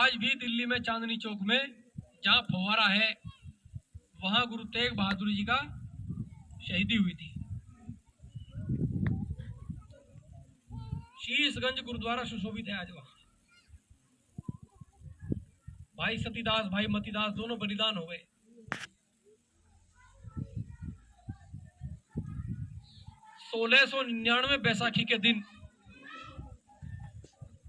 आज भी दिल्ली में चांदनी चौक में जहां फव्वारा है वहां गुरु तेग बहादुर जी का शहीदी हुई थी। शीशगंज गुरुद्वारा सुशोभित है आज वहां। भाई सतीदास भाई मतीदास दोनों बलिदान हो गए। सोलह 1999 बैसाखी के दिन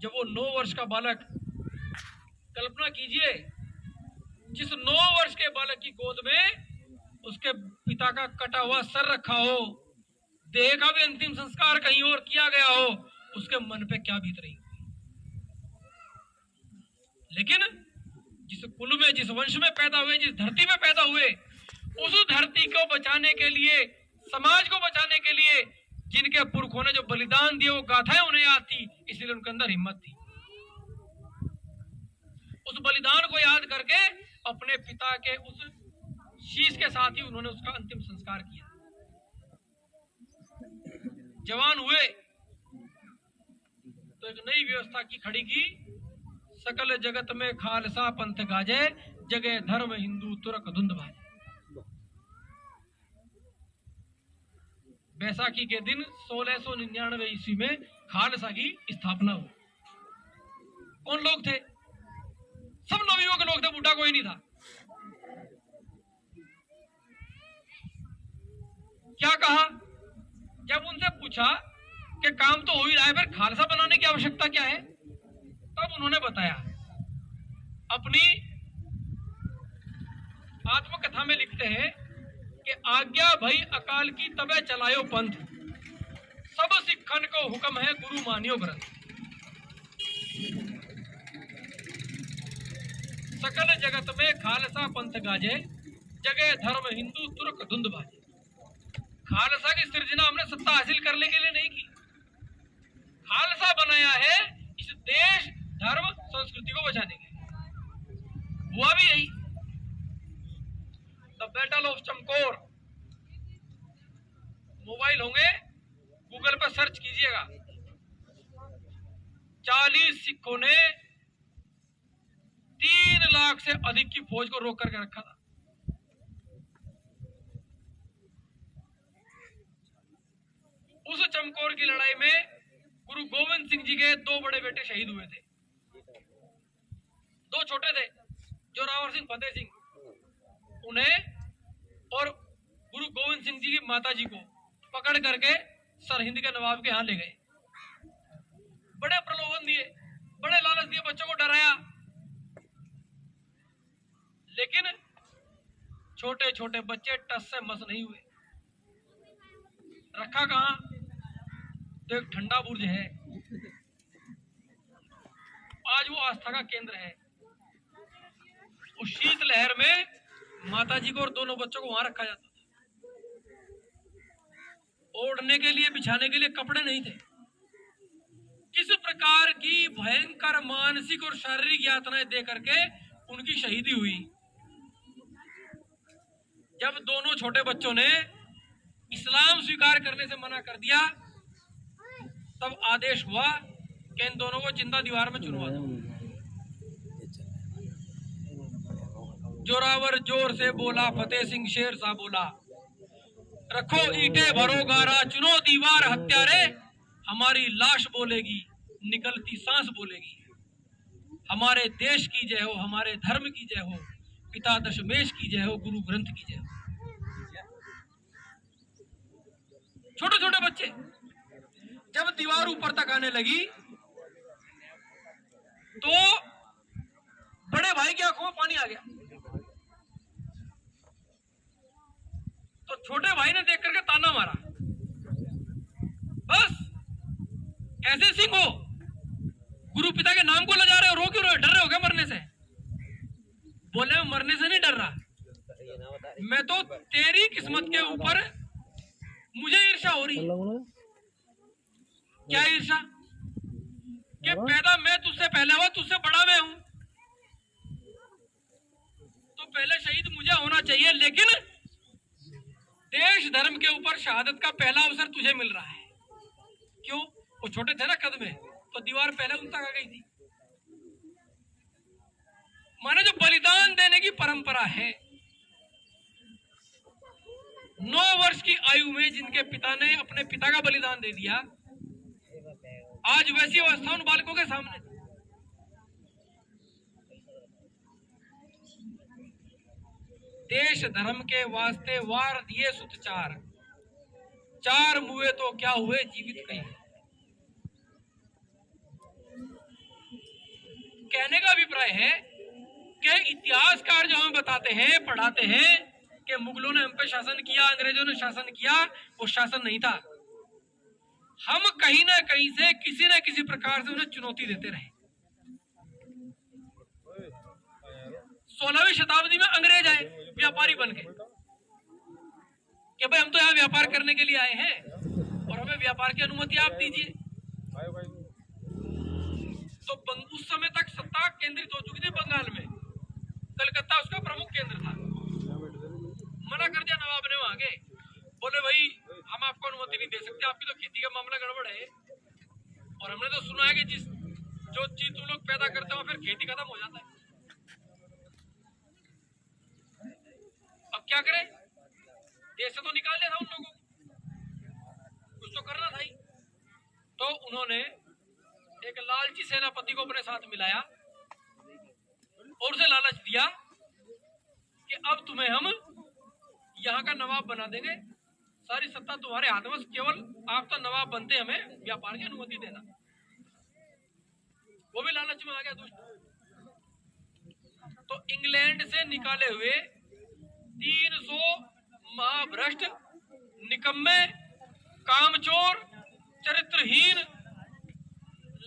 जब वो 9 वर्ष का बालक, कल्पना कीजिए जिस 9 वर्ष के बालक की गोद में उसके पिता का कटा हुआ सर रखा हो, देह का भी अंतिम संस्कार कहीं और किया गया हो, उसके मन पे क्या बीत रही। लेकिन जिस कुल में, जिस वंश में पैदा हुए, जिस धरती में पैदा हुए, उस धरती को बचाने के लिए, समाज को बचाने के लिए जिनके पुरखों ने जो बलिदान दिए वो गाथाएं उन्हें याद थी, इसलिए उनके अंदर हिम्मत थी। उस बलिदान को याद करके अपने पिता के उस शीश के साथ ही उन्होंने उसका अंतिम संस्कार किया। जवान हुए तो एक नई व्यवस्था की खड़ी की, सकल जगत में खालसा पंथ गाजे, जगह धर्म हिंदू तुर्क धुंध भाजे। बैसाखी के दिन 1699 ईस्वी में खालसा की स्थापना हुई। कौन लोग थे? सब नवयुवक लोग थे, बूढ़ा कोई नहीं था। क्या कहा जब उनसे पूछा कि काम तो हो ही रहा है, फिर खालसा बनाने की आवश्यकता क्या है? तब उन्होंने बताया, अपनी आत्मकथा में लिखते हैं कि आज्ञा भई अकाल की तबे चलायो पंथ, सब सिखन को हुक्म है गुरु मानियो ग्रंथ। सकल जगत में खालसा पंथ गाजे, जगह धर्म हिंदू तुर्क धुंध भाजे। खालसा की सृजना हमने सत्ता हासिल करने के लिए नहीं की, खालसा बनाया है इस देश धर्म संस्कृति को बचाने के लिए। हुआ भी यही। The battle of Chamkaur, mobile होंगे, गूगल पर सर्च कीजिएगा। 40 सिखों ने 3 लाख से अधिक की फौज को रोक करके रखा था। उस चमकौर की लड़ाई में गुरु गोविंद सिंह जी के 2 बड़े बेटे शहीद हुए थे। 2 छोटे थे, जोरावर सिंह फतेह सिंह, उन्हें और गुरु गोविंद सिंह जी की माता जी को पकड़ करके सरहिंद के नवाब के यहां ले गए। बड़े प्रलोभन दिए, बड़े लालच दिए, बच्चों को डराया, लेकिन छोटे छोटे बच्चे टस से मस नहीं हुए। रखा कहां? तो एक ठंडा बुर्ज है, आज वो आस्था का केंद्र है। उस शीत लहर में माता जी को और दोनों बच्चों को वहां रखा जाता था। ओढ़ने के लिए, बिछाने के लिए कपड़े नहीं थे। किस प्रकार की भयंकर मानसिक और शारीरिक यातनाएं दे करके उनकी शहीदी हुई। जब दोनों छोटे बच्चों ने इस्लाम स्वीकार करने से मना कर दिया, तब आदेश हुआ कि इन दोनों को जिंदा दीवार में चुनवा दो। जोरावर जोर से बोला, फतेह सिंह शेर सा बोला, रखो ईंटें भरो गारा, चुनो दीवार हत्यारे, हमारी लाश बोलेगी, निकलती सांस बोलेगी। हमारे देश की जय हो, हमारे धर्म की जय हो, पिता दशमेश की जय हो, गुरु ग्रंथ की जय हो। छोटे छोटे बच्चे। जब दीवार ऊपर तक आने लगी तो बड़े भाई की आंखों में पानी आ गया। तो छोटे भाई ने देख करके ताना मारा, बस ऐसे सिंह हो, गुरु पिता के नाम को लजा रहे हो, रो क्यों रहे हो? डर रहे हो क्या मरने से? बोले मैं मरने से नहीं डर रहा, मैं तो तेरी किस्मत के ऊपर मुझे ईर्ष्या हो रही। क्या ईर्ष्या? कि पैदा मैं तुझसे पहले हुआ, तुझसे बड़ा मैं हूं, तो पहले शहीद मुझे होना चाहिए, लेकिन देश धर्म के ऊपर शहादत का पहला अवसर तुझे मिल रहा है। क्यों? वो छोटे थे ना कद में, तो दीवार पहले उन तक आ गई थी। माने जो बलिदान देने की परंपरा है, 9 वर्ष की आयु में जिनके पिता ने अपने पिता का बलिदान दे दिया, आज वैसी अवस्था उन बालकों के सामने। देश धर्म के वास्ते वार दिए सुत चार, चार मुए तो क्या हुए जीवित कई। कहने का अभिप्राय है कि इतिहासकार जो हमें बताते हैं, पढ़ाते हैं कि मुगलों ने हम पे शासन किया, अंग्रेजों ने शासन किया, वो शासन नहीं था। हम कहीं ना कहीं से किसी न किसी प्रकार से उन्हें चुनौती देते रहे। 16वीं शताब्दी में अंग्रेज आए व्यापारी बन के कि भाई हम तो यहाँ व्यापार करने के लिए आए हैं और हमें व्यापार की अनुमति आप दीजिए। तो उस समय तक सत्ता केंद्रित हो चुकी थी बंगाल में, कलकत्ता उसका प्रमुख केंद्र था। मना कर दिया नवाब ने वहां के, बोले भाई हम आपको अनुमति नहीं दे सकते, आपकी तो खेती का मामला गड़बड़ है और हमने तो सुना है कि जो चीज तुम लोग पैदा करते हो फिर खेती खत्म हो जाता है। अब क्या करें, देश से तो निकाल दिया था उन लोगों को, कुछ तो करना था ही। तो उन्होंने एक लालची सेनापति को अपने साथ मिलाया और उसे लालच दिया कि अब तुम्हें हम यहाँ का नवाब बना देंगे, सारी सत्ता तुम्हारे हाथ में, केवल आप तो नवाब बनते, हमें व्यापार की अनुमति देना। वो भी लालच में आ गया दुष्ट। तो इंग्लैंड से निकाले हुए 300 महाभ्रष्ट, निकम्मे, कामचोर, चरित्रहीन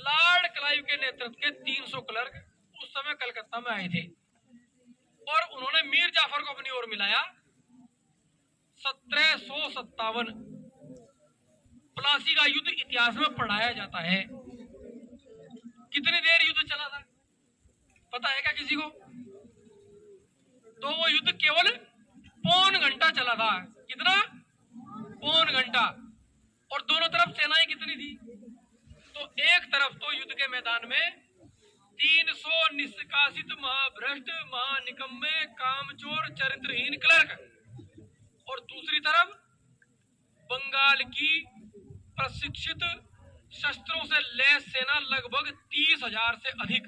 लॉर्ड क्लाइव के नेतृत्व के 300 क्लर्क उस समय कलकत्ता में आए थे और उन्होंने मीर जाफर को अपनी ओर मिलाया। 1757 प्लासी का युद्ध इतिहास में पढ़ाया जाता है। कितनी देर युद्ध चला था पता है क्या किसी को? तो वो युद्ध केवल पौन घंटा चला था। कितना? पौन घंटा। और दोनों तरफ सेनाएं कितनी थी? तो एक तरफ तो युद्ध के मैदान में 300 निष्कासित महाभ्रष्ट, महानिकम्मे, कामचोर, चरित्रहीन क्लर्क और दूसरी तरफ बंगाल की प्रशिक्षित शस्त्रों से लैस सेना लगभग 30,000 से अधिक।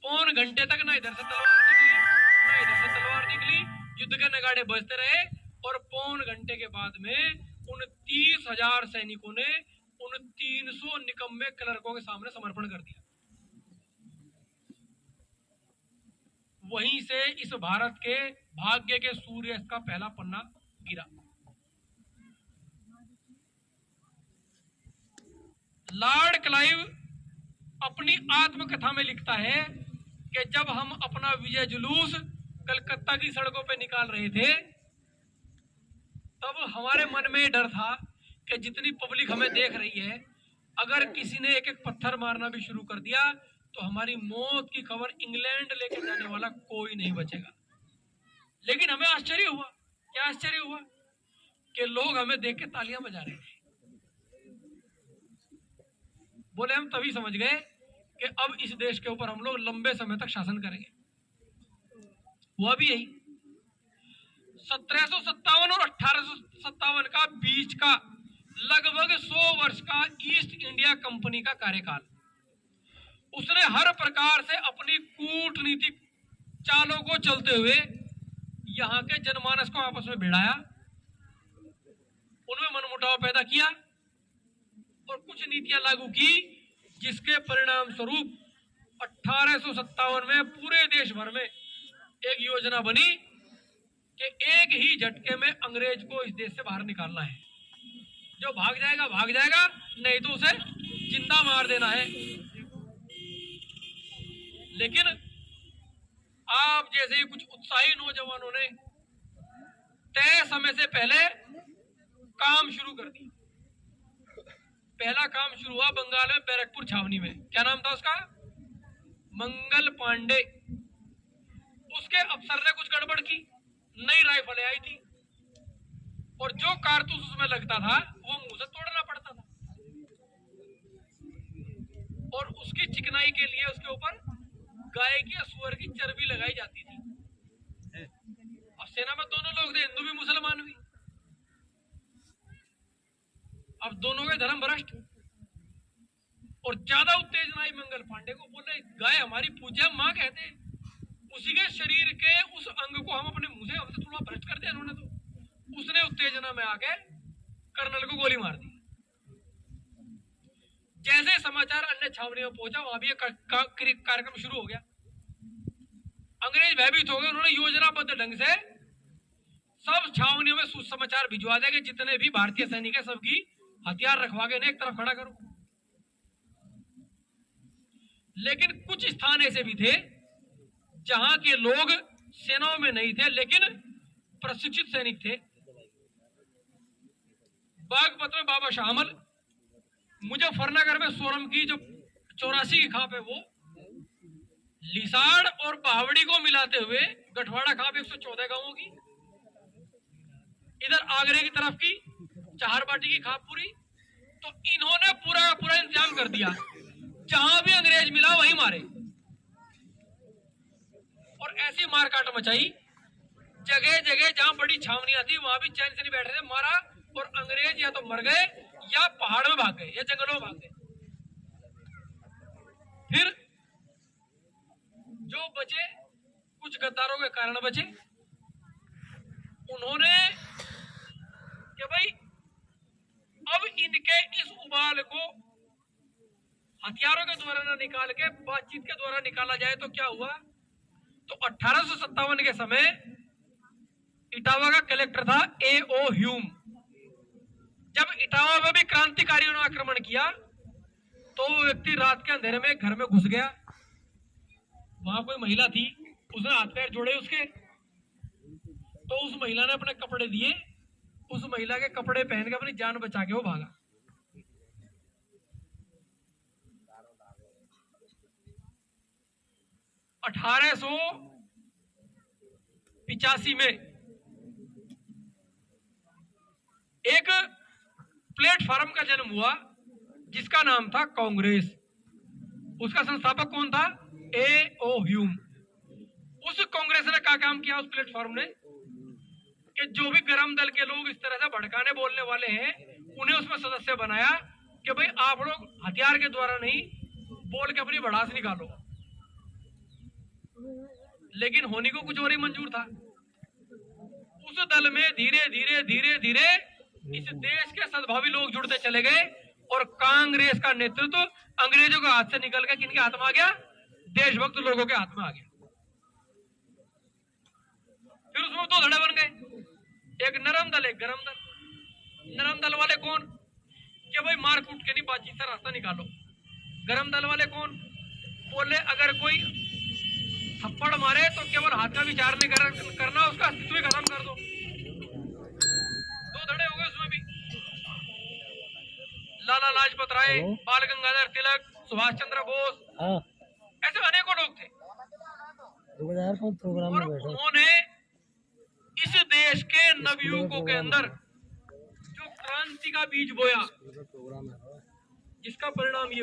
पौन घंटे तक ना इधर से तलवार निकली ना इधर से तलवार निकली, युद्ध के नगाड़े बजते रहे और पौन घंटे के बाद में उन 30,000 सैनिकों ने उन 300 निकम्मे क्लर्कों के सामने समर्पण कर दिया। वहीं से इस भारत के भाग्य के सूर्य का पहला पन्ना गिरा। लॉर्ड क्लाइव अपनी आत्मकथा में लिखता है कि जब हम अपना विजय जुलूस कलकत्ता की सड़कों पे निकाल रहे थे तब हमारे मन में डर था कि जितनी पब्लिक हमें देख रही है, अगर किसी ने एक एक पत्थर मारना भी शुरू कर दिया तो हमारी मौत की खबर इंग्लैंड लेके जाने वाला कोई नहीं बचेगा। लेकिन हमें आश्चर्य हुआ। क्या आश्चर्य हुआ? कि लोग हमें देख के तालियां बजा रहे थे। बोले हम तभी समझ गए कि अब इस देश के ऊपर हम लोग लंबे समय तक शासन करेंगे। हुआ भी यही। 1757 और 1857 का बीच का लगभग 100 वर्ष का ईस्ट इंडिया कंपनी का कार्यकाल, उसने हर प्रकार से अपनी कूटनीतिक चालों को चलते हुए यहाँ के जनमानस को आपस में भिड़ाया, उनमें मनमुटाव पैदा किया और कुछ नीतियां लागू की, जिसके परिणाम स्वरूप 1857 में पूरे देश भर में एक योजना बनी कि एक ही झटके में अंग्रेज को इस देश से बाहर निकालना है। जो भाग जाएगा, नहीं तो उसे जिंदा मार देना है। लेकिन आप जैसे ही कुछ उत्साही नौजवानों ने तय समय से पहले काम शुरू कर दिया। पहला काम शुरू हुआ बंगाल में बैरकपुर छावनी में। क्या नाम था उसका? मंगल पांडे। उसके अफसर ने कुछ गड़बड़ की, नई राइफलें आई थी और जो कारतूस उसमें लगता था वो मुंह से तोड़ना पड़ता था और उसकी चिकनाई के लिए उसके ऊपर गाय की या सुअर की चर्बी लगाई जाती थी। अब सेना में दोनों लोग थे, हिंदू भी मुसलमान भी। अब दोनों के धर्म भ्रष्ट और ज्यादा उत्तेजना आई मंगल पांडे को। बोले गाय हमारी पूज्य माँ कहते हैं, उसी के शरीर के उस अंग को हम अपने मुंह से हमसे थोड़ा भ्रष्ट कर दिया इन्होंने। तो उसने उत्तेजना में आके कर्नल को गोली मार दी। जैसे समाचार अन्य छावनियों में पहुंचा, वहां भी कार्यक्रम शुरू हो गया। अंग्रेज भयभीत हो गए। उन्होंने योजनाबद्ध ढंग से सब छावनियों में सुसमाचार भिजवा देंगे, जितने भी भारतीय सैनिक है सबकी हथियार रखवा के एक तरफ खड़ा करो। लेकिन कुछ स्थान ऐसे भी थे जहां के लोग सेनाओं में नहीं थे लेकिन प्रशिक्षित सैनिक थे। बागपत में बाबा शाहमल, मुजफ्फरनगर में सोरम की जो 84 की खाप है वो, लिसाड़ और बावड़ी को मिलाते हुए गठवाड़ा खाप 114 गांवों की, इधर आगरे की तरफ की चाहरबाटी की खाप पूरी। तो इन्होंने पूरा पूरा इंतजाम कर दिया, जहां भी अंग्रेज मिला वहीं मारे और ऐसी मारकाट मचाई। जगह जगह जहां बड़ी छावनियां थी वहां भी चैन से नहीं बैठ रहे थे, मारा और अंग्रेज या तो मर गए या पहाड़ में भाग गए या जंगलों में भाग गए। फिर जो बचे कुछ गद्दारों के कारण बचे, उन्होंने कि भाई अब इनके इस उबाल को हथियारों के द्वारा न निकाल के बातचीत के द्वारा निकाला जाए तो क्या हुआ। तो 1857 के समय इटावा का कलेक्टर था A.O. ह्यूम। जब इटावा में भी क्रांतिकारियों ने आक्रमण किया तो वो व्यक्ति रात के अंधेरे में घर में घुस गया। वहां कोई महिला थी, उसने हाथ पैर जोड़े उसके, तो उस महिला ने अपने कपड़े दिए, उस महिला के कपड़े पहन के अपनी जान बचा के वो भागा। अठारह सौ 85 में एक प्लेटफॉर्म का जन्म हुआ जिसका नाम था कांग्रेस। उसका संस्थापक कौन था? A.O. ह्यूम। उस कांग्रेस ने क्या काम किया उस प्लेटफॉर्म ने कि जो भी गरम दल के लोग इस तरह से भड़काने बोलने वाले हैं उन्हें उसमें सदस्य बनाया कि भाई आप लोग हथियार के द्वारा नहीं बोल के अपनी भड़ास निकालो। लेकिन होनी को कुछ और ही मंजूर था। उस दल में धीरे धीरे धीरे धीरे इस देश के सद्भावी लोग जुड़ते चले गए और कांग्रेस का नेतृत्व अंग्रेजों के हाथ से निकल के किनके हाथ में आ गया? देशभक्त लोगों के हाथ में आ गया। फिर उसमें दो धड़े बन गए, एक नरम दल एक गरम दल। नरम दल वाले कौन? कि भाई मार कूट के नहीं, बातचीत से रास्ता निकालो। गरम दल वाले कौन? बोले अगर कोई थप्पड़ मारे तो केवल हाथ का विचार नहीं करना, उसका अस्तित्व ही खत्म कर दो। दो धड़े हो गए उसमें भी। लाला लाजपत राय, बाल गंगाधर तिलक, सुभाष चंद्र बोस, ऐसे अनेकों लोग थे। और उन्होंने इस देश के नवयुवकों के अंदर जो क्रांति का बीज बोया, जिसका परिणाम ये